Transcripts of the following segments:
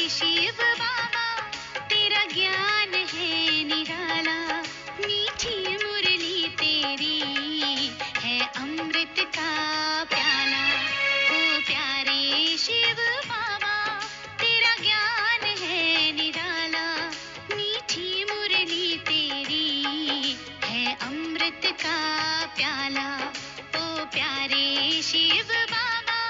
शिव बाबा तेरा ज्ञान है निराला, मीठी मुरली तेरी है अमृत का प्याला। ओ प्यारे शिव बाबा तेरा ज्ञान है निराला, मीठी मुरली तेरी है अमृत का प्याला। ओ प्यारे शिव बाबा।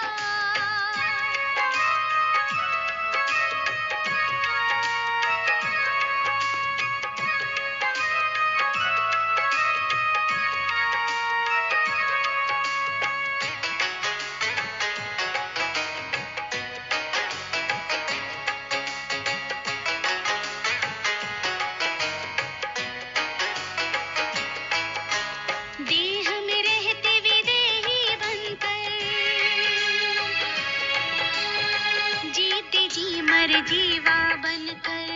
देह में रहते विदेही बनकर, जीते जी मर जीवा बनकर।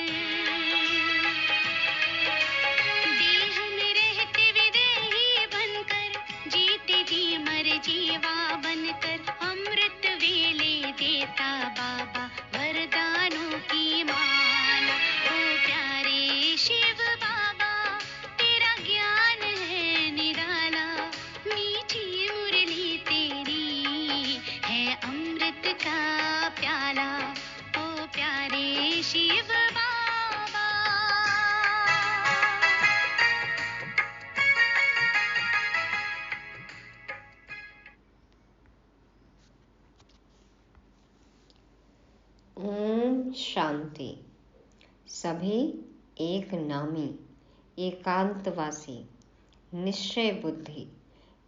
देह में रहते विदेही बनकर, जीते जी मर जीवा बनकर। अमृत वेले देता बाबा वरदानों की माला। ओ प्यारे शिव बाबा तेरा ज्ञान है निराला, मीठी मुरली तेरी है अमृत का प्याला। ओ प्यारे शिव बाबा। ओम शांति। सभी एक नामी, एकांतवासी, निश्चय बुद्धि,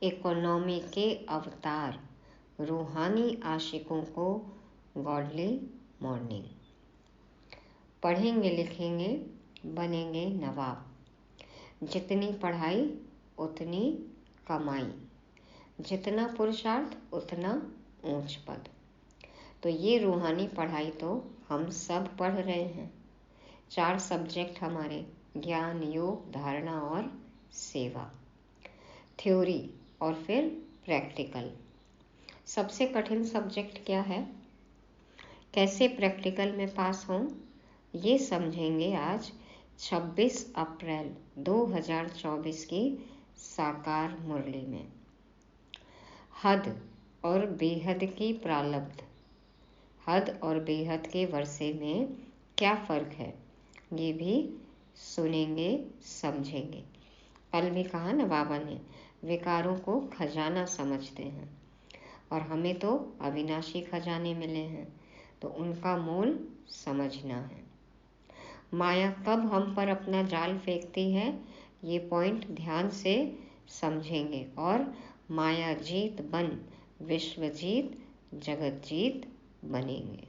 इकोनॉमी के अवतार, रूहानी आशिकों को गॉडली मॉर्निंग। पढ़ेंगे लिखेंगे बनेंगे नवाब। जितनी पढ़ाई उतनी कमाई, जितना पुरुषार्थ उतना ऊंच पद। तो ये रूहानी पढ़ाई तो हम सब पढ़ रहे हैं। 4 सब्जेक्ट हमारे, ज्ञान, योग, धारणा और सेवा, थ्योरी और फिर प्रैक्टिकल। सबसे कठिन सब्जेक्ट क्या है, कैसे प्रैक्टिकल में पास हों, ये समझेंगे आज 26 अप्रैल 2024 की साकार मुरली में। हद और बेहद की प्रारब्ध। हद और बेहद के वर्षे में क्या फ़र्क है, ये भी सुनेंगे समझेंगे। कल भी कहा ना बाबा ने, विकारों को खजाना समझते हैं और हमें तो अविनाशी खजाने मिले हैं, तो उनका मोल समझना है। माया कब हम पर अपना जाल फेंकती है, ये पॉइंट ध्यान से समझेंगे और माया जीत बन विश्व जीत जगत जीत बनेंगे।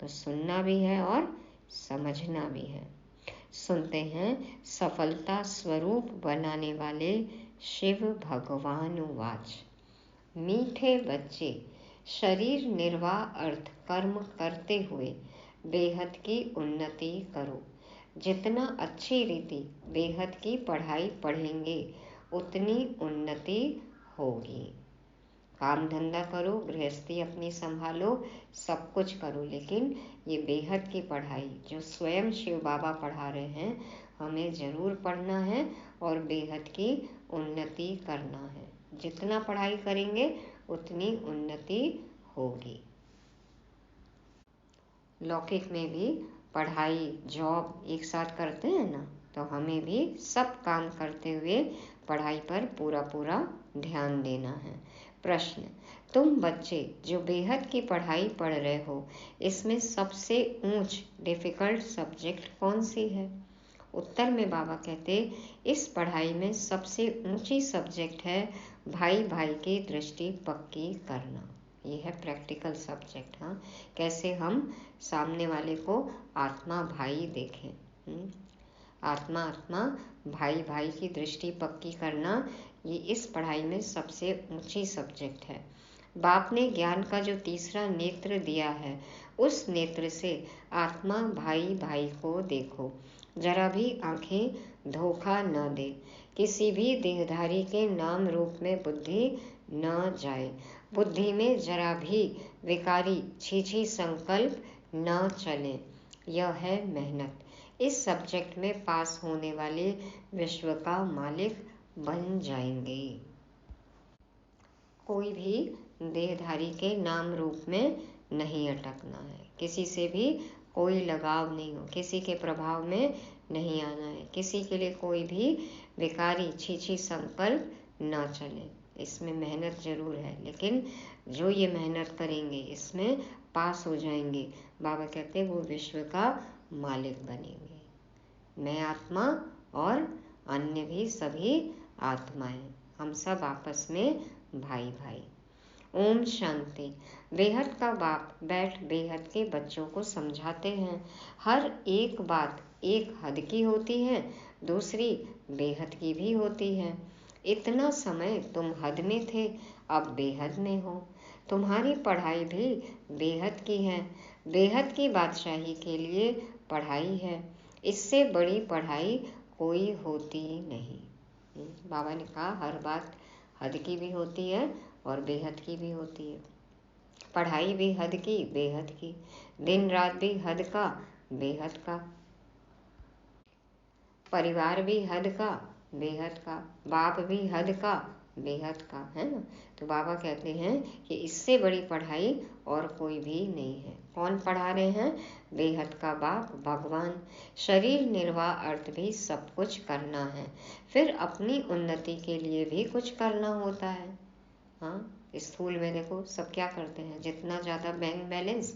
तो सुनना भी है और समझना भी है। सुनते हैं, सफलता स्वरूप बनाने वाले शिव भगवान वाच। मीठे बच्चे, शरीर निर्वाह अर्थ कर्म करते हुए बेहद की उन्नति करो। जितना अच्छी रीति बेहद की पढ़ाई पढ़ेंगे उतनी उन्नति होगी। काम धंधा करो, गृहस्थी अपनी संभालो, सब कुछ करो, लेकिन ये बेहद की पढ़ाई जो स्वयं शिव बाबा पढ़ा रहे हैं, हमें ज़रूर पढ़ना है और बेहद की उन्नति करना है। जितना पढ़ाई करेंगे उतनी उन्नति होगी। लौकिक में भी पढ़ाई जॉब एक साथ करते हैं ना, तो हमें भी सब काम करते हुए पढ़ाई पर पूरा ध्यान देना है। प्रश्न, तुम बच्चे जो बेहद की पढ़ाई पढ़ रहे हो, इसमें सबसे ऊंच डिफ़िकल्ट सब्जेक्ट कौन सी है? उत्तर में बाबा कहते, इस पढ़ाई में सबसे ऊंची सब्जेक्ट है भाई भाई की दृष्टि पक्की करना। ये है प्रैक्टिकल सब्जेक्ट। हाँ, कैसे हम सामने वाले को आत्मा भाई देखें। आत्मा आत्मा भाई भाई की दृष्टि पक्की करना, ये इस पढ़ाई में सबसे ऊंची सब्जेक्ट है। बाप ने ज्ञान का जो तीसरा नेत्र दिया है, उस नेत्र से आत्मा भाई भाई को देखो। जरा भी आंखें धोखा न दे, किसी भी देहधारी के नाम रूप में बुद्धि न जाए। बुद्धि में जरा भी विकारी छीछी संकल्प न चलें, यह है मेहनत। इस सब्जेक्ट में पास होने वाले विश्व का मालिक बन जाएंगे। कोई भी देहधारी के नाम रूप में नहीं अटकना है, किसी से भी कोई लगाव नहीं हो, किसी के प्रभाव में नहीं आना है, किसी के लिए कोई भी बेकारी छीछी संकल्प न चले। इसमें मेहनत जरूर है, लेकिन जो ये मेहनत करेंगे इसमें पास हो जाएंगे। बाबा कहते हैं वो विश्व का मालिक बनेंगे। मैं आत्मा और अन्य भी सभी आत्माएं, हम सब आपस में भाई भाई। ओम शांति। बेहद का बाप बैठ बेहद के बच्चों को समझाते हैं। हर एक बात एक हद की होती है, दूसरी बेहद की भी होती है। इतना समय तुम हद में थे, अब बेहद में हो। तुम्हारी पढ़ाई भी बेहद की है। बेहद की बादशाही के लिए पढ़ाई है, इससे बड़ी पढ़ाई कोई होती नहीं। बाबा ने कहा हर बात हद की भी होती है और बेहद की भी होती है। पढ़ाई भी हद की बेहद की, दिन रात भी हद का बेहद का, परिवार भी हद का बेहद का, बाप भी हद का बेहद का, है ना। तो बाबा कहते हैं कि इससे बड़ी पढ़ाई और कोई भी नहीं है। कौन पढ़ा रहे हैं? बेहद का बाप भगवान। शरीर निर्वाह अर्थ भी सब कुछ करना है, फिर अपनी उन्नति के लिए भी कुछ करना होता है। हाँ, स्कूल में देखो सब क्या करते हैं, जितना ज़्यादा बैंक बैलेंस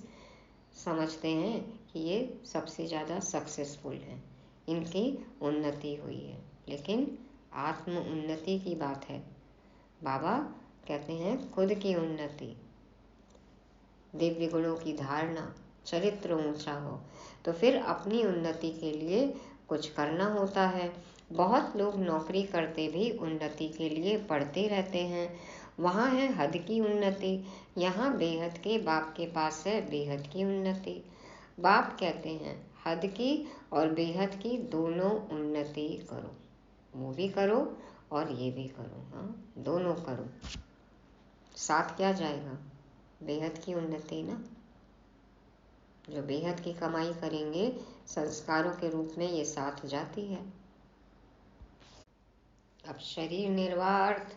समझते हैं कि ये सबसे ज़्यादा सक्सेसफुल है, इनकी उन्नति हुई है। लेकिन आत्म उन्नति की बात है। बाबा कहते हैं खुद की उन्नति, दिव्य गुणों की धारणा, चरित्र ऊंचा हो, तो फिर अपनी उन्नति के लिए कुछ करना होता है। बहुत लोग नौकरी करते भी उन्नति के लिए पढ़ते रहते हैं। वहाँ है हद की उन्नति, यहाँ बेहद के बाप के पास है बेहद की उन्नति। बाप कहते हैं हद की और बेहद की दोनों उन्नति करो, वो भी करो और ये भी करो। हाँ, दोनों करो, साथ क्या जाएगा? बेहद की उन्नति ना। जो बेहद की कमाई करेंगे संस्कारों के रूप में ये साथ जाती है। अब शरीर निर्वाह अर्थ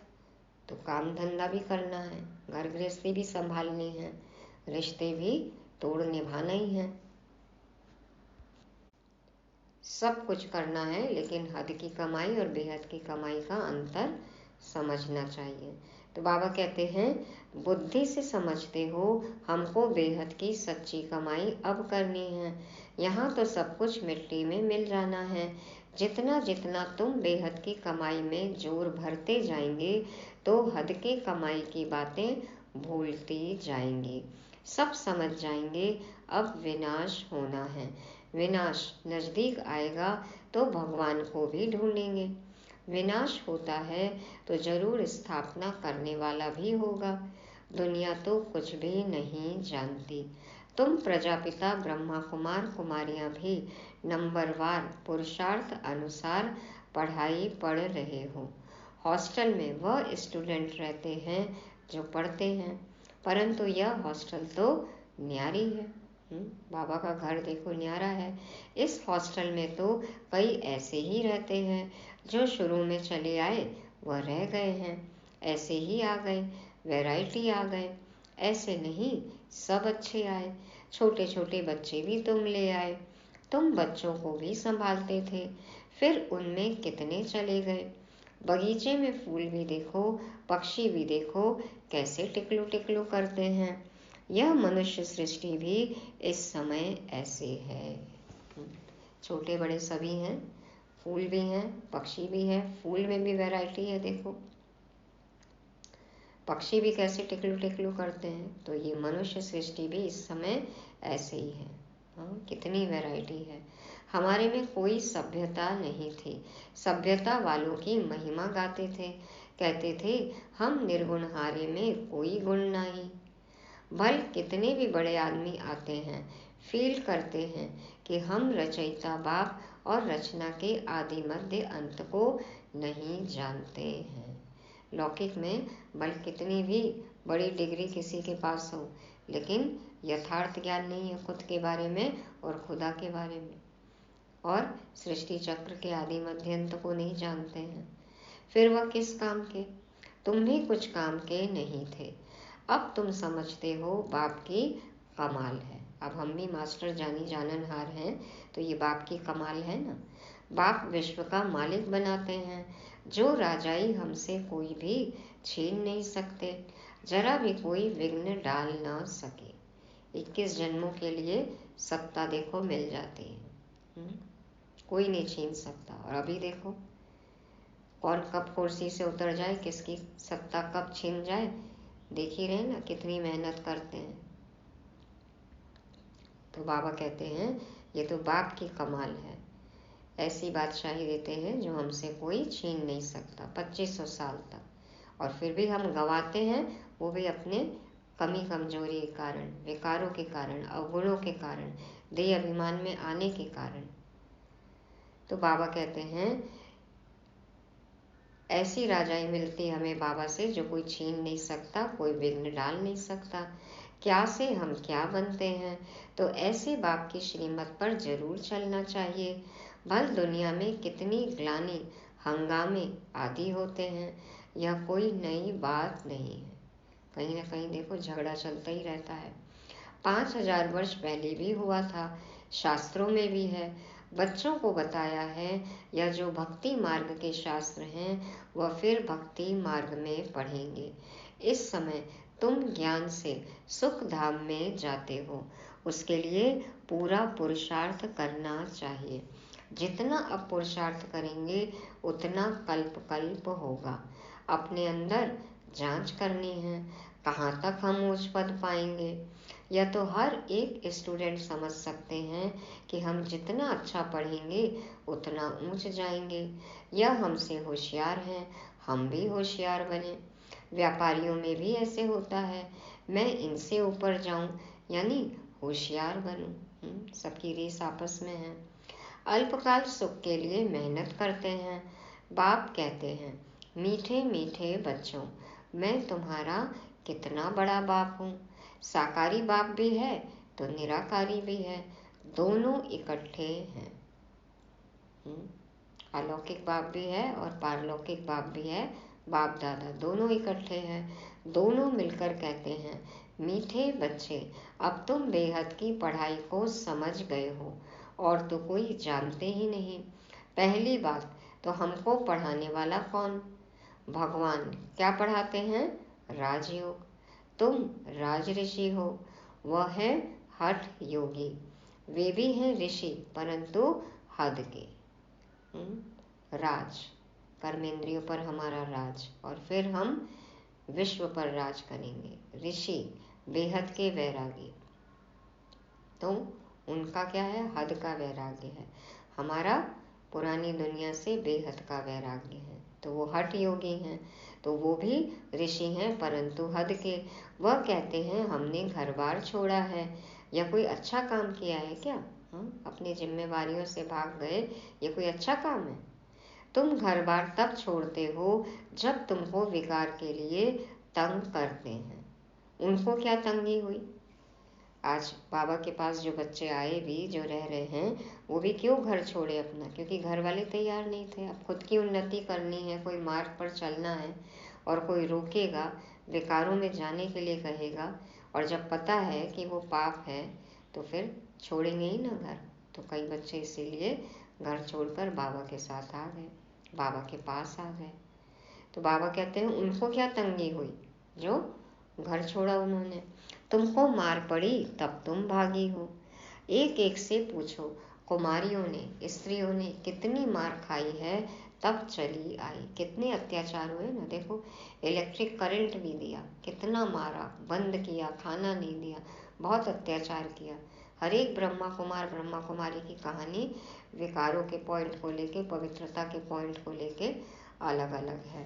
तो काम धंधा भी करना है, घर गृहस्थी भी संभालनी है, रिश्ते भी तोड़ निभाना ही है, सब कुछ करना है। लेकिन हद की कमाई और बेहद की कमाई का अंतर समझना चाहिए। तो बाबा कहते हैं बुद्धि से समझते हो, हमको बेहद की सच्ची कमाई अब करनी है। यहाँ तो सब कुछ मिट्टी में मिल जाना है। जितना जितना तुम बेहद की कमाई में जोर भरते जाएंगे तो हद के कमाई की बातें भूलती जाएंगे, सब समझ जाएंगे अब विनाश होना है। विनाश नजदीक आएगा तो भगवान को भी ढूंढेंगे। विनाश होता है तो जरूर स्थापना करने वाला भी होगा। दुनिया तो कुछ भी नहीं जानती। तुम प्रजापिता ब्रह्मा कुमार कुमारियां भी नंबरवार पुरुषार्थ अनुसार पढ़ाई पढ़ रहे हो। हॉस्टल में वह स्टूडेंट रहते हैं जो पढ़ते हैं, परंतु यह हॉस्टल तो न्यारी है। बाबा का घर देखो न्यारा है। इस हॉस्टल में तो कई ऐसे ही रहते हैं जो शुरू में चले आए वह रह गए हैं, ऐसे ही आ गए, वैरायटी आ गए। ऐसे नहीं, सब अच्छे आए। छोटे छोटे बच्चे भी तुम ले आए, तुम बच्चों को भी संभालते थे, फिर उनमें कितने चले गए। बगीचे में फूल भी देखो, पक्षी भी देखो, कैसे टिकलू टिकलू करते हैं। यह मनुष्य सृष्टि भी इस समय ऐसे है। छोटे बड़े सभी हैं, फूल भी हैं, पक्षी भी है, फूल में भी वैरायटी है। देखो पक्षी भी कैसे टिकलू टिकलू करते हैं। तो ये मनुष्य सृष्टि भी इस समय ऐसे ही है। हाँ, कितनी वैरायटी है। हमारे में कोई सभ्यता नहीं थी, सभ्यता वालों की महिमा गाते थे, कहते थे हम निर्गुणहारे में कोई गुण नहीं। भल कितने भी बड़े आदमी आते हैं, फील करते हैं कि हम रचयिता बाप और रचना के आदि मध्य अंत को नहीं जानते हैं। लौकिक में भल कितनी भी बड़ी डिग्री किसी के पास हो, लेकिन यथार्थ ज्ञान नहीं है खुद के बारे में और खुदा के बारे में, और सृष्टि चक्र के आदि मध्य अंत को नहीं जानते हैं। फिर वह किस काम के? तुम भी कुछ काम के नहीं थे, अब तुम समझते हो बाप की कमाल है। अब हम भी मास्टर जानी जाननहार हैं, तो ये बाप की कमाल है ना। बाप विश्व का मालिक बनाते हैं, जो राजाई हमसे कोई भी छीन नहीं सकते, जरा भी कोई विघ्न डाल ना सके। 21 जन्मों के लिए सत्ता देखो मिल जाती है, कोई नहीं छीन सकता। और अभी देखो कौन कब कुर्सी से उतर जाए, किसकी सत्ता कब छीन जाए, देख ही रहे ना कितनी मेहनत करते हैं। तो बाबा कहते हैं ये तो बाप की कमाल है, ऐसी बादशाही देते हैं जो हमसे कोई छीन नहीं सकता 2500 साल तक। और फिर भी हम गवाते हैं, वो भी अपने कमी कमजोरी के कारण, विकारों के कारण, अवगुणों के कारण, देह अभिमान में आने के कारण। तो बाबा कहते हैं ऐसी राजाई मिलती हमें बाबा से जो कोई छीन नहीं सकता, कोई विघ्न डाल नहीं सकता। क्या से हम क्या बनते हैं, तो ऐसे बाप की श्रीमत पर जरूर चलना चाहिए। भल दुनिया में कितनी ग्लानि हंगामे आदि होते हैं, यह कोई नई बात नहीं है। कहीं ना कहीं देखो झगड़ा चलता ही रहता है। 5000 वर्ष पहले भी हुआ था, शास्त्रों में भी है, बच्चों को बताया है। या जो भक्ति मार्ग के शास्त्र हैं वह फिर भक्ति मार्ग में पढ़ेंगे। इस समय तुम ज्ञान से सुख धाम में जाते हो, उसके लिए पूरा पुरुषार्थ करना चाहिए। जितना अब पुरुषार्थ करेंगे उतना कल्प कल्प होगा। अपने अंदर जांच करनी है, कहाँ तक हम उच्च पद पाएंगे। यह तो हर एक स्टूडेंट समझ सकते हैं कि हम जितना अच्छा पढ़ेंगे उतना ऊंच जाएंगे। यह हमसे होशियार हैं, हम भी होशियार बने। व्यापारियों में भी ऐसे होता है, मैं इनसे ऊपर जाऊं यानी होशियार बनूं। सबकी रेस आपस में है। अल्पकाल सुख के लिए मेहनत करते हैं। बाप कहते हैं मीठे मीठे बच्चों, मैं तुम्हारा कितना बड़ा बाप हूँ। साकारी बाप भी है तो निराकारी भी है, दोनों इकट्ठे हैं। अलौकिक बाप भी है और पारलौकिक बाप भी है, बाप दादा दोनों इकट्ठे हैं। दोनों मिलकर कहते हैं मीठे बच्चे, अब तुम बेहद की पढ़ाई को समझ गए हो और तो कोई जानते ही नहीं। पहली बात तो हमको पढ़ाने वाला कौन? भगवान। क्या पढ़ाते हैं? राजयोग। तुम राज ऋषि हो, वह है हठ योगी। वे भी हैं ऋषि परंतु हद के। राज, कर्मेंद्रियों पर हमारा राज, और फिर हम विश्व पर राज करेंगे। ऋषि बेहद के वैरागी, तो उनका क्या है? हद का वैराग्य है। हमारा पुरानी दुनिया से बेहद का वैराग्य है, तो वो हठ योगी हैं। तो वो भी ऋषि हैं परंतु हद के। वह कहते हैं हमने घर बार छोड़ा है, या कोई अच्छा काम किया है क्या? अपनी जिम्मेवारियों से भाग गए, ये कोई अच्छा काम है? तुम घर बार तब छोड़ते हो जब तुमको विकार के लिए तंग करते हैं। उनको क्या तंगी हुई? आज बाबा के पास जो बच्चे आए भी, जो रह रहे हैं, वो भी क्यों घर छोड़े अपना? क्योंकि घर वाले तैयार नहीं थे। अब खुद की उन्नति करनी है, कोई मार्ग पर चलना है, और कोई रोकेगा, विकारों में जाने के लिए कहेगा, और जब पता है कि वो पाप है तो फिर छोड़ेंगे ही ना घर। तो कई बच्चे इसीलिए घर छोड़कर बाबा के साथ आ गए, बाबा के पास आ गए। तो बाबा कहते हैं उनको क्या तंगी हुई जो घर छोड़ा उन्होंने? तुमको मार पड़ी तब तुम भागी हो। एक एक से पूछो, कुमारियों ने, स्त्रियों ने कितनी मार खाई है तब चली आई। कितने अत्याचार हुए ना। देखो इलेक्ट्रिक करंट भी दिया, कितना मारा, बंद किया, खाना नहीं दिया, बहुत अत्याचार किया। हर एक ब्रह्मा कुमार ब्रह्मा कुमारी की कहानी विकारों के पॉइंट को लेके, पवित्रता के पॉइंट को लेके अलग अलग है।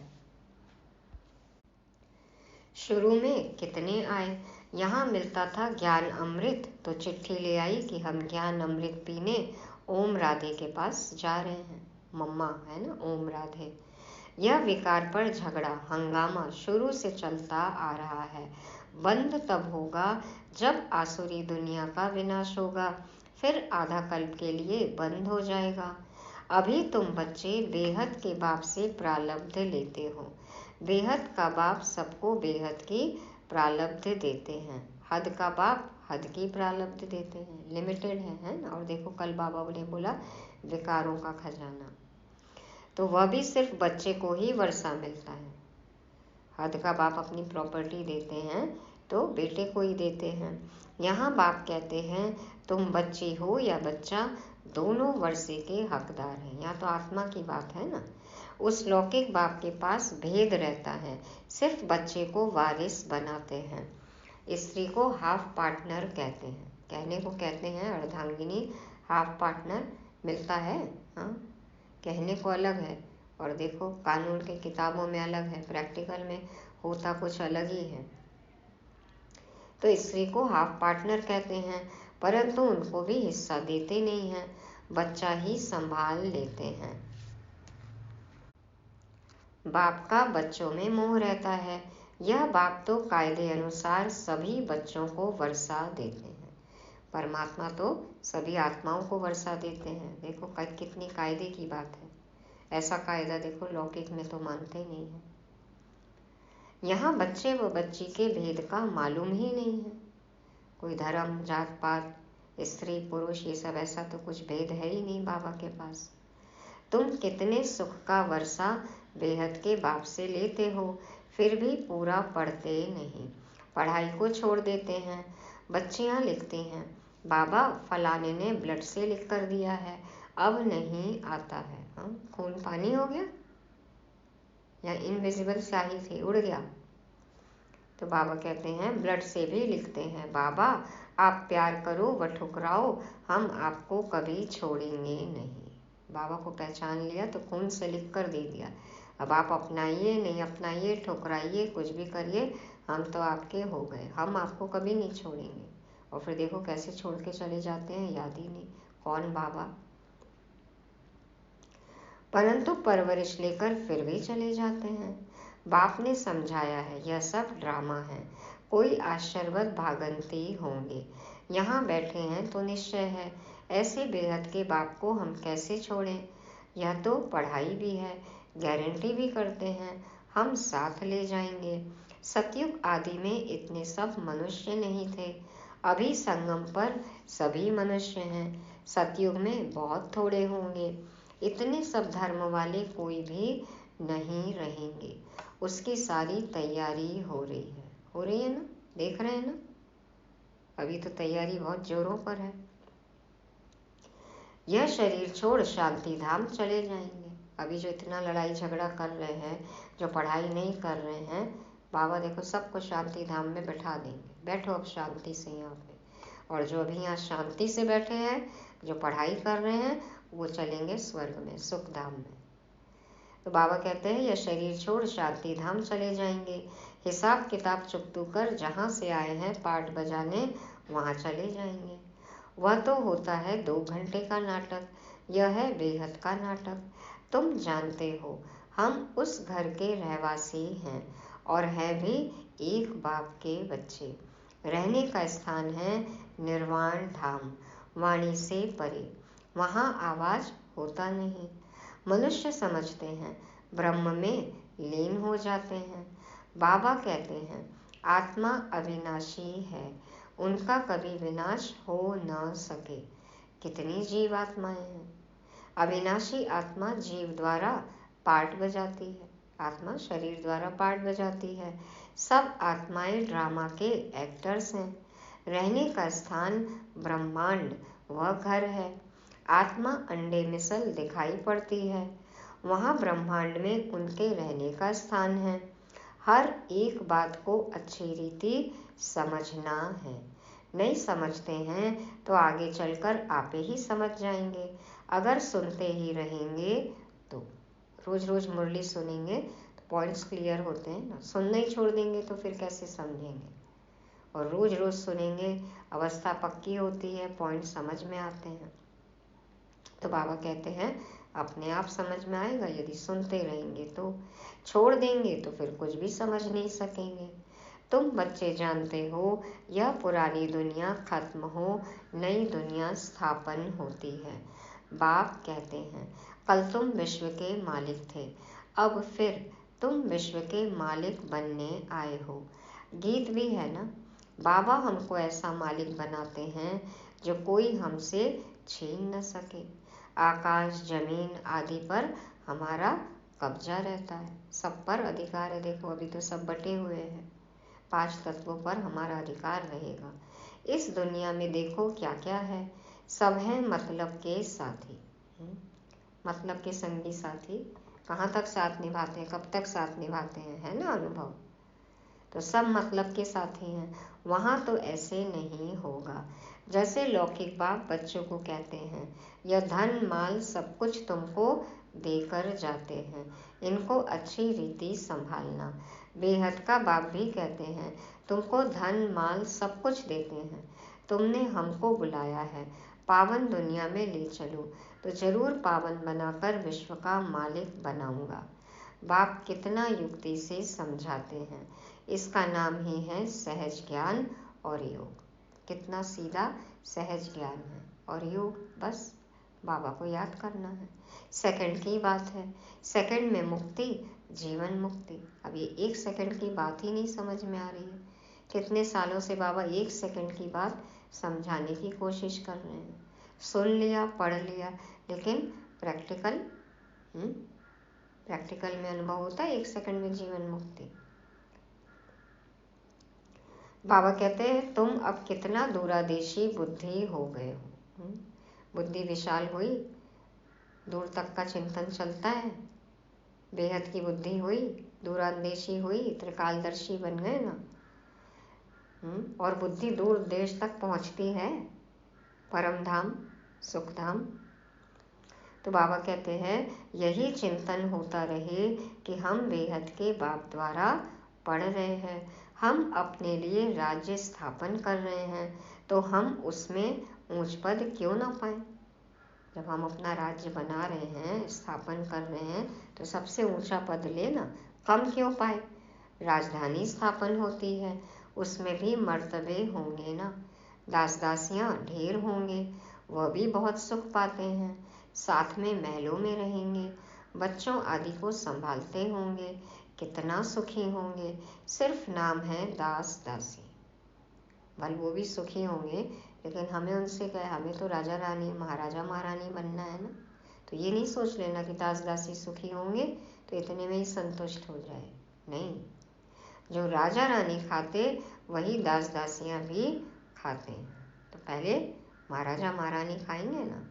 शुरू में कितने आए, यहाँ मिलता था ज्ञान अमृत, तो चिट्ठी ले आई कि हम ज्ञान अमृत पीने ओम राधे के पास जा रहे हैं। मम्मा है ना, ओम राधे। यह विकार पर झगड़ा हंगामा शुरू से चलता आ रहा है। बंद तब होगा जब आसुरी दुनिया का विनाश होगा, फिर आधा कल्प के लिए बंद हो जाएगा। अभी तुम बच्चे बेहद के बाप से प्रारब्ध लेते हो। बेहद का बाप सबको बेहद की प्रारब्ध देते हैं। हद का बाप हद की प्रारब्ध देते हैं, लिमिटेड है ना। और देखो कल बाबा ने बोला विकारों का खजाना, तो वह भी सिर्फ बच्चे को ही वर्षा मिलता है। हद का बाप अपनी प्रॉपर्टी देते हैं तो बेटे को ही देते हैं। यहाँ बाप कहते हैं तुम बच्ची हो या बच्चा, दोनों वर्षे के हकदार हैं। यहाँ तो आत्मा की बात है ना। उस लौकिक बाप के पास भेद रहता है, सिर्फ बच्चे को वारिस बनाते हैं। स्त्री को हाफ पार्टनर कहते हैं, कहने को कहते हैं अर्धांगिनी हाफ पार्टनर मिलता है, हाँ कहने को अलग है और देखो कानून के किताबों में अलग है, प्रैक्टिकल में होता कुछ अलग ही है। तो स्त्री को हाफ पार्टनर कहते हैं, परंतु उनको भी हिस्सा देते नहीं हैं, बच्चा ही संभाल लेते हैं। बाप का बच्चों में मोह रहता है। यह बाप तो कायदे अनुसार सभी बच्चों को वर्षा देते हैं। परमात्मा तो सभी आत्माओं को वर्षा देते हैं। देखो कितनी कायदे की बात है। ऐसा कायदा देखो लौकिक में तो मानते नहीं है। यहाँ बच्चे व बच्ची के भेद का मालूम ही नहीं है। कोई धर्म जात पात स्त्री पुरुष ये सब ऐसा तो कुछ भेद है ही नहीं बाबा के पास। तुम कितने सुख का वर्षा बेहद के बाप से लेते हो, फिर भी पूरा पढ़ते नहीं, पढ़ाई को छोड़ देते हैं। बच्चियाँ लिखती हैं बाबा फलाने ने ब्लड से लिख कर दिया है, अब नहीं आता है। खून पानी हो गया या इनविजिबल स्याही थी उड़ गया। तो बाबा कहते हैं ब्लड से भी लिखते हैं, बाबा आप प्यार करो व ठुकराओ, हम आपको कभी छोड़ेंगे नहीं। बाबा को पहचान लिया तो खून से लिख कर दे दिया। अब आप अपनाइए नहीं अपनाइए, ठुकराइए, कुछ भी करिए, हम तो आपके हो गए, हम आपको कभी नहीं छोड़ेंगे। और फिर देखो कैसे छोड़ के चले जाते हैं, याद ही नहीं कौन बाबा। परंतु परवरिश लेकर फिर भी चले जाते हैं। बाप ने समझाया है यह सब ड्रामा है, कोई आश्चर्यवत भागंती होंगे। यहाँ बैठे हैं तो निश्चय है, ऐसे बेहद के बाप को हम कैसे छोड़ें। यह तो पढ़ाई भी है, गारंटी भी करते हैं हम साथ ले जाएंगे। सतयुग आदि में इतने सब मनुष्य नहीं थे, अभी संगम पर सभी मनुष्य हैं। सतयुग में बहुत थोड़े होंगे, इतने सब धर्म वाले कोई भी नहीं रहेंगे। उसकी सारी तैयारी हो रही है ना, देख रहे हैं ना। अभी तो तैयारी बहुत जोरों पर है। यह शरीर छोड़ शांति धाम चले जाएंगे। अभी जो इतना लड़ाई झगड़ा कर रहे हैं, जो पढ़ाई नहीं कर रहे हैं, बाबा देखो सबको शांति धाम में बैठा देंगे, बैठो अब शांति से यहाँ पे। और जो अभी यहाँ शांति से बैठे हैं, जो पढ़ाई कर रहे हैं, वो चलेंगे स्वर्ग में, सुख धाम में। तो बाबा कहते हैं यह शरीर छोड़ शांति धाम चले जाएंगे। हिसाब किताब चुकतू कर जहाँ से आए हैं पाठ बजाने, वहाँ चले जाएंगे। वह तो होता है 2 घंटे का नाटक, यह है बेहद का नाटक। तुम जानते हो हम उस घर के रहवासी हैं और है भी एक बाप के बच्चे। रहने का स्थान है निर्वाण धाम, वाणी से परे, वहाँ आवाज होता नहीं। मनुष्य समझते हैं ब्रह्म में लीन हो जाते हैं। बाबा कहते हैं आत्मा अविनाशी है, उनका कभी विनाश हो न सके। कितनी जीव आत्माएं हैं। अविनाशी आत्मा जीव द्वारा पार्ट बजाती है, आत्मा शरीर द्वारा पार्ट बजाती है। सब आत्माएं ड्रामा के एक्टर्स हैं। रहने का स्थान ब्रह्मांड वह घर है। आत्मा अंडे मिसल दिखाई पड़ती है, वहाँ ब्रह्मांड में उनके रहने का स्थान है। हर एक बात को अच्छी रीति समझना है। नहीं समझते हैं तो आगे चलकर आपे ही समझ जाएंगे। अगर सुनते ही रहेंगे तो रोज रोज मुरली सुनेंगे तो पॉइंट्स क्लियर होते हैं ना। सुनना ही छोड़ देंगे तो फिर कैसे समझेंगे। और रोज रोज सुनेंगे, अवस्था पक्की होती है, पॉइंट समझ में आते हैं। तो बाबा कहते हैं अपने आप समझ में आएगा यदि सुनते रहेंगे। तो छोड़ देंगे तो फिर कुछ भी समझ नहीं सकेंगे। तुम बच्चे जानते हो यह पुरानी दुनिया खत्म हो, नई दुनिया स्थापन होती है। बाप कहते हैं, कल तुम विश्व के मालिक थे, अब फिर तुम विश्व के मालिक बनने आए हो। गीत भी है ना, बाबा हमको ऐसा मालिक बनाते हैं जो कोई हमसे छीन न सके। आकाश, जमीन आदि पर हमारा कब्जा रहता है, सब पर अधिकार है। देखो अभी तो सब बटे हुए हैं, 5 तत्वों पर हमारा अधिकार रहेगा। इस दुनिया में देखो क्या क्या है, सब है मतलब के साथी। मतलब के संगी साथी कहाँ तक साथ निभाते हैं, कब तक साथ निभाते हैं, है ना अनुभव। तो सब मतलब के साथी हैं। वहाँ तो ऐसे नहीं होगा। जैसे लौकिक बाप बच्चों को कहते हैं, यह धन माल सब कुछ तुमको देकर जाते हैं, इनको अच्छी रीति संभालना। बेहद का बाप भी कहते हैं, तुमको धन माल सब कुछ देते हैं, तुमने हमको बुलाया है, पावन दुनिया में ले चलो, तो जरूर पावन बनाकर विश्व का मालिक बनाऊंगा। बाप कितना युक्ति से समझाते हैं। इसका नाम ही है सहज ज्ञान और योग। कितना सीधा सहज ज्ञान है और योग, बस बाबा को याद करना है। सेकंड की बात है, सेकंड में मुक्ति, जीवन मुक्ति। अब ये 1 सेकंड की बात ही नहीं समझ में आ रही है। कितने सालों से बाबा 1 सेकंड की बात समझाने की कोशिश कर रहे हैं। सुन लिया, पढ़ लिया, लेकिन प्रैक्टिकल में अनुभव होता है 1 सेकंड में जीवन मुक्ति। बाबा कहते हैं, तुम अब कितना दूरादेशी बुद्धि हो गए हो। बुद्धि विशाल हुई, दूर तक का चिंतन चलता है, बेहद की बुद्धि हुई, दूरांदेशी हुई, त्रिकालदर्शी बन गए ना। और बुद्धि दूर देश तक पहुंचती है, परम धाम, सुख धाम। तो बाबा कहते हैं, यही चिंतन होता रहे कि हम बेहद के बाप द्वारा पढ़ रहे हैं, हम अपने लिए राज्य स्थापन कर रहे हैं, तो हम उसमें ऊंच पद क्यों ना पाए। जब हम अपना राज्य बना रहे हैं, स्थापन कर रहे हैं, तो सबसे ऊंचा पद लेना, कम क्यों पाए। राजधानी स्थापन होती है, उसमें भी मर्तबे होंगे ना, दास दासियां ढेर होंगे, वह भी बहुत सुख पाते हैं, साथ में महलों में रहेंगे, बच्चों आदि को संभालते होंगे, कितना सुखी होंगे। सिर्फ नाम है दास दासी, भले वो भी सुखी होंगे, लेकिन हमें उनसे क्या है, हमें तो राजा रानी महाराजा महारानी बनना है ना। तो ये नहीं सोच लेना कि दास दासी सुखी होंगे तो इतने में ही संतुष्ट हो जाए, नहीं। जो राजा रानी खाते वही दास दासियां भी खाते हैं, तो पहले महाराजा महारानी खाएंगे ना।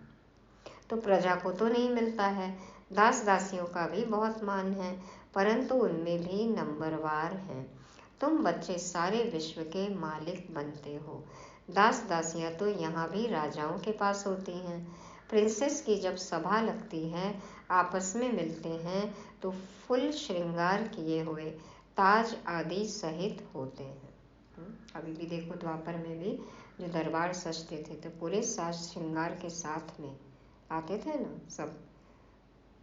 तो प्रजा को तो नहीं मिलता है, दास दासियों का भी बहुत मान है, परंतु उनमें भी नंबरवार हैं। तुम बच्चे सारे विश्व के मालिक बनते हो। दास दासियां तो यहाँ भी राजाओं के पास होती हैं। प्रिंसेस की जब सभा लगती है, आपस में मिलते हैं, तो फुल श्रृंगार किए हुए ताज आदि सहित होते हैं। अभी भी देखो द्वापर में भी जो दरबार सजते थे, तो पूरे साज श्रृंगार के साथ में आते थे ना सब,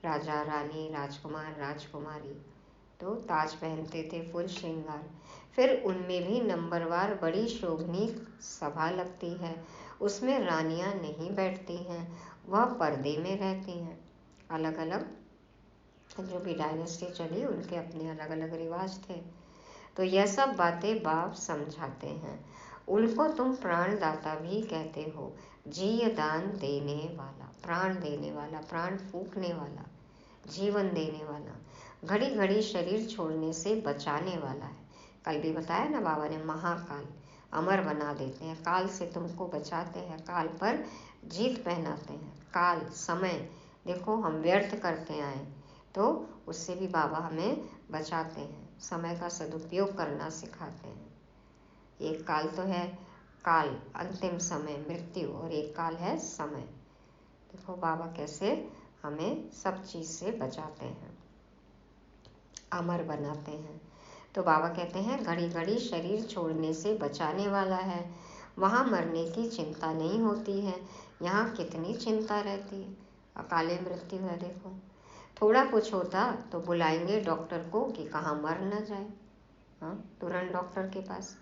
राजा रानी, राजकुमार राजकुमारी, तो ताज पहनते थे, फुल श्रृंगार। फिर उनमें भी नंबरवार बड़ी शोभनी सभा लगती है, उसमें रानियां नहीं बैठती हैं, वह पर्दे में रहती हैं। अलग अलग जो भी डायनेस्टी चली, उनके अपने अलग अलग रिवाज थे। तो यह सब बातें बाप समझाते हैं। उनको तुम प्राणदाता भी कहते हो, जीव दान देने वाला, प्राण देने वाला, प्राण फूंकने वाला, जीवन देने वाला, घड़ी घड़ी शरीर छोड़ने से बचाने वाला है। कल भी बताया ना बाबा ने, महाकाल, अमर बना देते हैं, काल से तुमको बचाते हैं, काल पर जीत पहनाते हैं। काल समय देखो हम व्यर्थ करते आए, तो उससे भी बाबा हमें बचाते हैं, समय का सदुपयोग करना सिखाते हैं। एक काल तो है काल, अंतिम समय मृत्यु, और एक काल है समय। देखो बाबा कैसे हमें सब चीज से बचाते हैं, अमर बनाते हैं। तो बाबा कहते हैं, घड़ी घड़ी शरीर छोड़ने से बचाने वाला है, वहाँ मरने की चिंता नहीं होती है। यहाँ कितनी चिंता रहती है, अकाले मृत्यु है। देखो थोड़ा कुछ होता तो बुलाएंगे डॉक्टर को कि कहाँ मर न जाए, हाँ, तुरंत डॉक्टर के पास।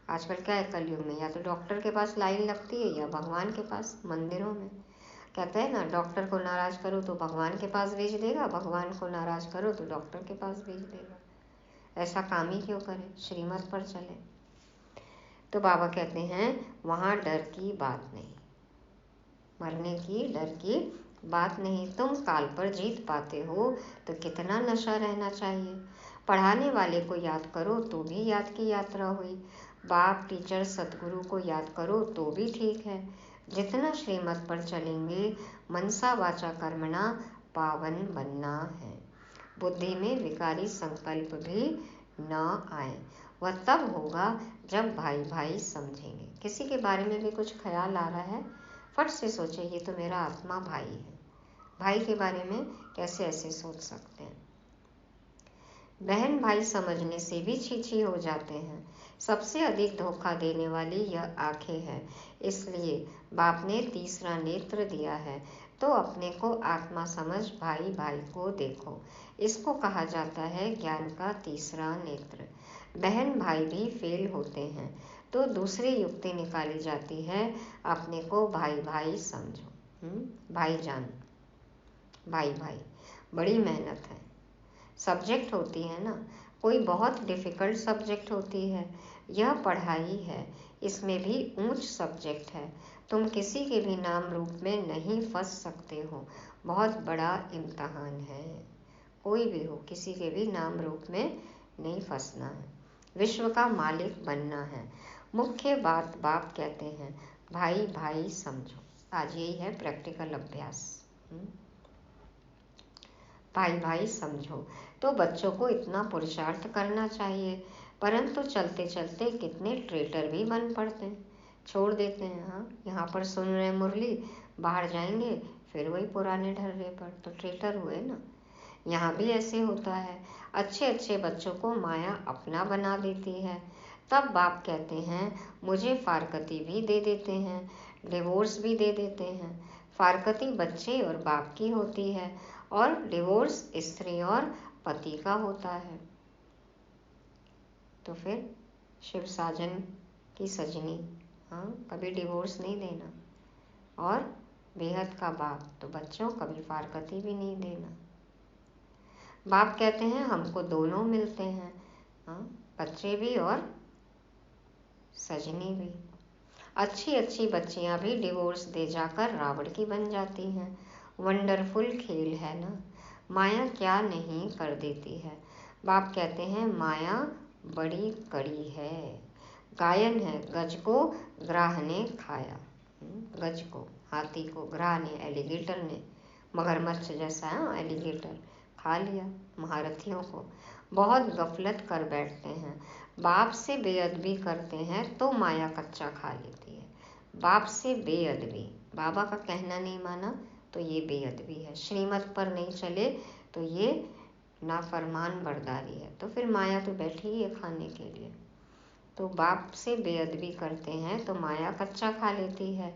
आजकल क्या है कलयुग में, या तो डॉक्टर के पास लाइन लगती है या भगवान के पास मंदिरों में। कहते हैं ना, डॉक्टर को नाराज करो तो भगवान के पास भेज देगा, भगवान को नाराज करो तो डॉक्टर के पास भेज देगा। ऐसा काम ही क्यों करें, श्रीमत पर चले। तो बाबा कहते हैं वहाँ डर की बात नहीं, मरने की डर की बात नहीं। तुम काल पर जीत पाते हो तो कितना नशा रहना चाहिए। पढ़ाने वाले को याद करो तो भी याद की यात्रा हुई। बाप, टीचर, सतगुरु को याद करो तो भी ठीक है। जितना श्रीमत पर चलेंगे, मनसा वाचा कर्मणा पावन बनना है। बुद्धि में विकारी संकल्प भी न आए। वह तब होगा जब भाई भाई समझेंगे। किसी के बारे में भी कुछ ख्याल आ रहा है, फट से सोचे ये तो मेरा आत्मा भाई है। भाई के बारे में कैसे ऐसे सोच सकते हैं। बहन भाई समझने से भी छीछी हो जाते हैं। सबसे अधिक धोखा देने वाली यह आंखें हैं। इसलिए बाप ने तीसरा नेत्र दिया है, तो अपने को आत्मा समझ भाई भाई को देखो। इसको कहा जाता है ज्ञान का तीसरा नेत्र। बहन भाई भी फेल होते हैं तो दूसरी युक्ति निकाली जाती है, अपने को भाई भाई समझो। भाईजान, भाई भाई बड़ी मेहनत है। सब्जेक्ट होती है ना, कोई बहुत डिफ़िकल्ट सब्जेक्ट होती है। यह पढ़ाई है, इसमें भी ऊंच सब्जेक्ट है। तुम किसी के भी नाम रूप में नहीं फंस सकते हो। बहुत बड़ा इम्तहान है। कोई भी हो, किसी के भी नाम रूप में नहीं फंसना है। विश्व का मालिक बनना है। मुख्य बात बाप कहते हैं भाई भाई समझो। आज यही है प्रैक्टिकल अभ्यास। भाई भाई समझो। तो बच्चों को इतना पुरुषार्थ करना चाहिए, परंतु चलते चलते कितने ट्रेटर भी बन पड़ते हैं, छोड़ देते हैं। हाँ, यहाँ पर सुन रहे मुरली, बाहर जाएंगे फिर वही पुराने ढर्रे पर, तो ट्रेटर हुए ना। यहाँ भी ऐसे होता है। अच्छे अच्छे बच्चों को माया अपना बना देती है। तब बाप कहते हैं मुझे फारकती भी दे देते हैं, डिवोर्स भी दे देते हैं। फारकती बच्चे और बाप की होती है, और डिवोर्स स्त्री और पति का होता है। तो फिर शिव साजन की सजनी, हाँ, कभी डिवोर्स नहीं देना। और बेहद का बाप, तो बच्चों कभी फारकती भी नहीं देना। बाप कहते हैं हमको दोनों मिलते हैं, हाँ, बच्चे भी और सजनी भी। अच्छी अच्छी बच्चियां भी डिवोर्स दे जाकर रावण की बन जाती हैं। वंडरफुल खेल है ना, माया क्या नहीं कर देती है। बाप कहते हैं माया बड़ी कड़ी है। गायन है, गज को ग्राह ने खाया। गज को, हाथी को, ग्राह ने, एलिगेटर ने, मगरमच्छ जैसा है एलिगेटर, खा लिया महारथियों को। बहुत गफलत कर बैठते हैं। बाप से बेअदबी करते हैं तो माया कच्चा खा लेती है। बाप से बेअदबी, बाबा का कहना नहीं माना तो ये बेअदबी है। श्रीमत पर नहीं चले तो ये नाफरमान बरदारी है। तो फिर माया तो बैठी ही है खाने के लिए। तो बाप से बेअदबी करते हैं तो माया कच्चा खा लेती है।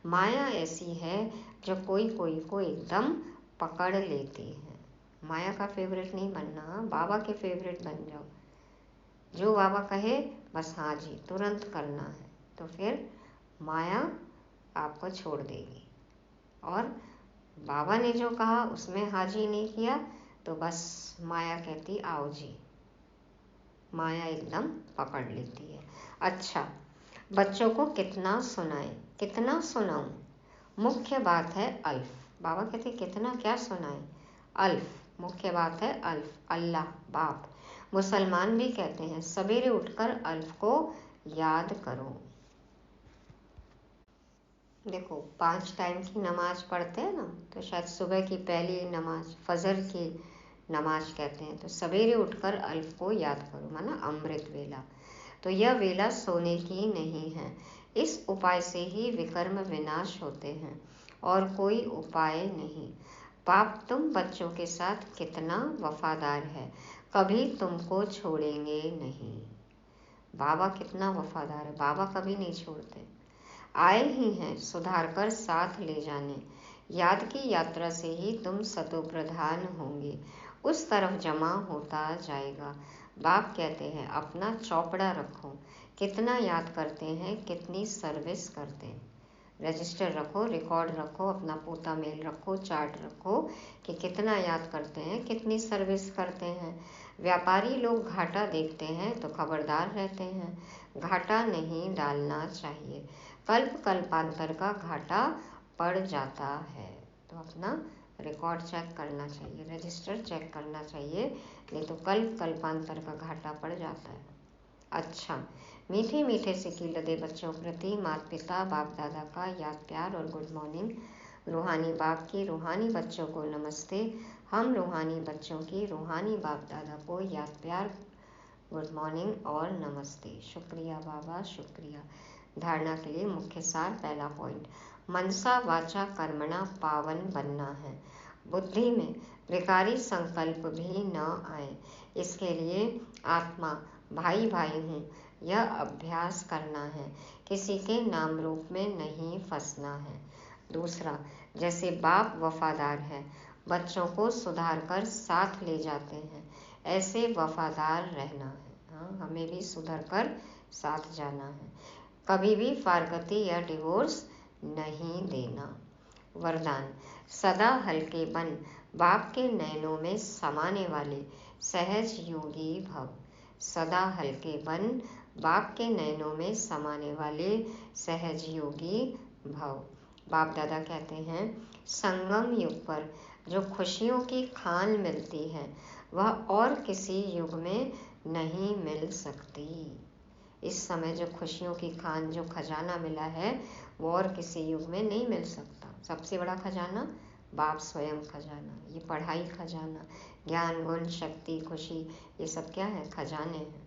माया ऐसी है जो कोई कोई को एकदम पकड़ लेती है। माया का फेवरेट नहीं बनना, बाबा के फेवरेट बन जाओ। जो बाबा कहे बस हाँ जी तुरंत करना है, तो फिर माया आपको छोड़ देगी। और बाबा ने जो कहा उसमें हाजी नहीं किया तो बस माया कहती आओ जी, माया एकदम पकड़ लेती है। अच्छा, बच्चों को कितना सुनाएं, कितना सुनाऊं? मुख्य बात है अल्फ। बाबा कहते कितना क्या सुनाएं? अल्फ, मुख्य बात है अल्फ, अल्लाह, बाप। मुसलमान भी कहते हैं सवेरे उठकर अल्फ को याद करो। देखो 5 टाइम की नमाज पढ़ते हैं ना, तो शायद सुबह की पहली नमाज फजर की नमाज कहते हैं। तो सवेरे उठकर अल्फ को याद करो, माना अमृत वेला। तो यह वेला सोने की नहीं है। इस उपाय से ही विकर्म विनाश होते हैं, और कोई उपाय नहीं। बाप तुम बच्चों के साथ कितना वफादार है, कभी तुमको छोड़ेंगे नहीं। बाबा कितना वफादार है, बाबा कभी नहीं छोड़ते। आए ही हैं सुधार कर साथ ले जाने। याद की यात्रा से ही तुम सतो प्रधान होंगे, उस तरफ जमा होता जाएगा। बाप कहते हैं अपना चौपड़ा रखो, कितना याद करते हैं, कितनी सर्विस करते हैं। रजिस्टर रखो, रिकॉर्ड रखो, अपना पोता मेल रखो, चार्ट रखो कि कितना याद करते हैं, कितनी सर्विस करते हैं। व्यापारी लोग घाटा देखते हैं तो खबरदार रहते हैं, घाटा नहीं डालना चाहिए, कल्प कल्पांतर का घाटा पड़ जाता है। तो अपना रिकॉर्ड चेक करना चाहिए, रजिस्टर चेक करना चाहिए, नहीं तो कल्प कल्पांतर का घाटा पड़ जाता है। अच्छा, मीठे मीठे सिक्के लदे बच्चों प्रति माता पिता बाप दादा का याद प्यार और गुड मॉर्निंग। रूहानी बाप की रूहानी बच्चों को नमस्ते। हम रूहानी बच्चों की रूहानी बाप दादा को याद प्यार, गुड मॉर्निंग और नमस्ते। शुक्रिया बाबा, शुक्रिया। धारणा के लिए मुख्य सार, पहला पॉइंट, मनसा वाचा कर्मणा पावन बनना है। बुद्धि में विकारी संकल्प भी न आए, इसके लिए आत्मा भाई भाई हूँ यह अभ्यास करना है, किसी के नाम रूप में नहीं फंसना है। दूसरा, जैसे बाप वफादार है, बच्चों को सुधार कर साथ ले जाते हैं, ऐसे वफादार रहना है। हाँ, हमें भी सुधर कर साथ जाना है, कभी भी फारगती या डिवोर्स नहीं देना। वरदान, सदा हल्के बन, बाप के नैनों में समाने वाले सहज योगी भव। सदा हल्के बन, बाप के नैनों में समाने वाले सहज योगी भव। बाप दादा कहते हैं संगम युग पर जो खुशियों की खान मिलती है वह और किसी युग में नहीं मिल सकती। इस समय जो खुशियों की खान, जो खजाना मिला है वो और किसी युग में नहीं मिल सकता। सबसे बड़ा खजाना बाप स्वयं खजाना, ये पढ़ाई खजाना, ज्ञान गुण शक्ति खुशी, ये सब क्या है, खजाने हैं।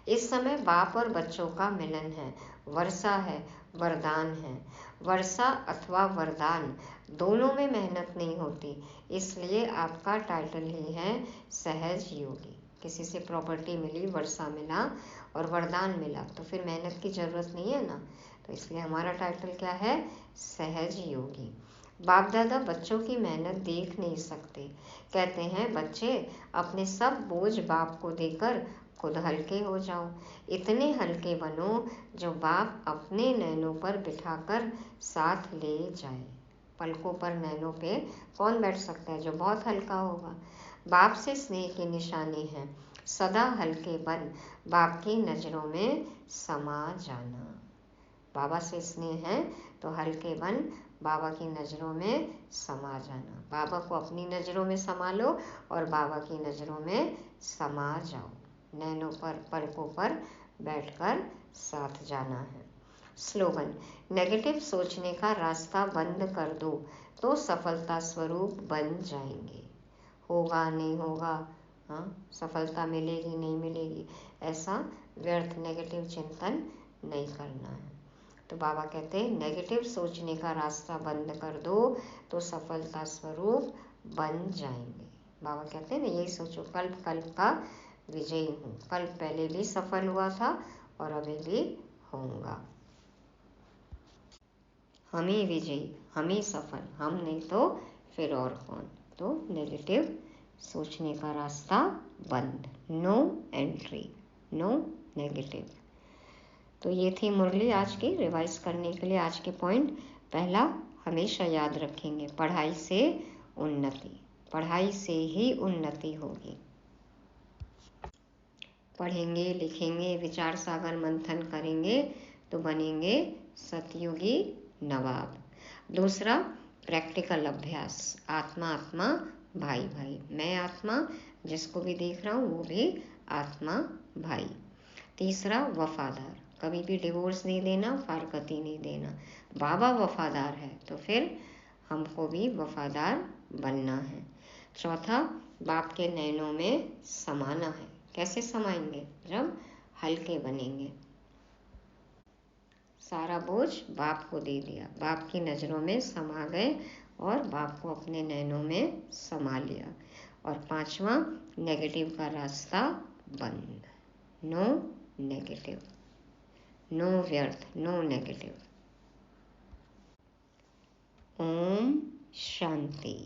इस समय बाप और बच्चों का मिलन है, वर्षा है, वरदान है। वर्षा अथवा वरदान दोनों में मेहनत नहीं होती, इसलिए आपका टाइटल ही है सहज योगी। किसी से प्रॉपर्टी मिली, वर्षा मिला और वरदान मिला तो फिर मेहनत की जरूरत नहीं है ना, तो इसलिए हमारा टाइटल क्या है, सहज योगी। बाप दादा बच्चों की मेहनत देख नहीं सकते, कहते हैं बच्चे अपने सब बोझ बाप को देकर खुद हल्के हो जाओ, इतने हल्के बनो जो बाप अपने नैनों पर बिठाकर साथ ले जाए। पलकों पर नैनों पे कौन बैठ सकता है, जो बहुत हल्का होगा। बाप से स्नेह की निशानी है सदा हल्के बन, बाप की नज़रों में समा जाना। बाबा से स्नेह है तो हल्के बन, बाबा की नज़रों में समा जाना। बाबा को अपनी नज़रों में समा लो और बाबा की नज़रों में समा जाओ। नैनों पर, पलकों पर बैठकर साथ जाना है। स्लोगन, नेगेटिव सोचने का रास्ता बंद कर दो तो सफलता स्वरूप बन जाएंगे। होगा नहीं होगा, हाँ, सफलता मिलेगी नहीं मिलेगी, ऐसा व्यर्थ नेगेटिव चिंतन नहीं करना है। तो बाबा कहते हैं नेगेटिव सोचने का रास्ता बंद कर दो तो सफलता स्वरूप बन जाएंगे। बाबा कहते हैं ना, यही सोचो, कल्प कल्प का विजयी हूँ, कल्प पहले भी सफल हुआ था और अभी भी होऊंगा। हम ही विजयी, हम ही सफल, हम नहीं तो फिर और कौन। तो नेगेटिव सोचने का रास्ता बंद, नो एंट्री, नो नेगेटिव। तो ये थी मुरली आज की। रिवाइज करने के लिए आज के पॉइंट, पहला हमेशा याद रखेंगे पढ़ाई से उन्नति, पढ़ाई से ही उन्नति होगी। पढ़ेंगे लिखेंगे विचार सागर मंथन करेंगे तो बनेंगे सतयुगी नवाब। दूसरा प्रैक्टिकल अभ्यास, आत्मा आत्मा भाई भाई, मैं आत्मा जिसको भी देख रहा हूँ वो भी आत्मा भाई। तीसरा वफादार, कभी भी डिवोर्स नहीं देना, फारकती नहीं देना। बाबा वफादार है तो फिर हमको भी वफादार बनना है। चौथा बाप के नैनों में समाना है। कैसे समाएंगे, जब हल्के बनेंगे, सारा बोझ बाप को दे दिया, बाप की नज़रों में समा गए और बाप को अपने नैनों में समा लिया। और पांचवा नेगेटिव का रास्ता बंद, नो नेगेटिव, नो व्यर्थ, नो नेगेटिव। ओम शांति।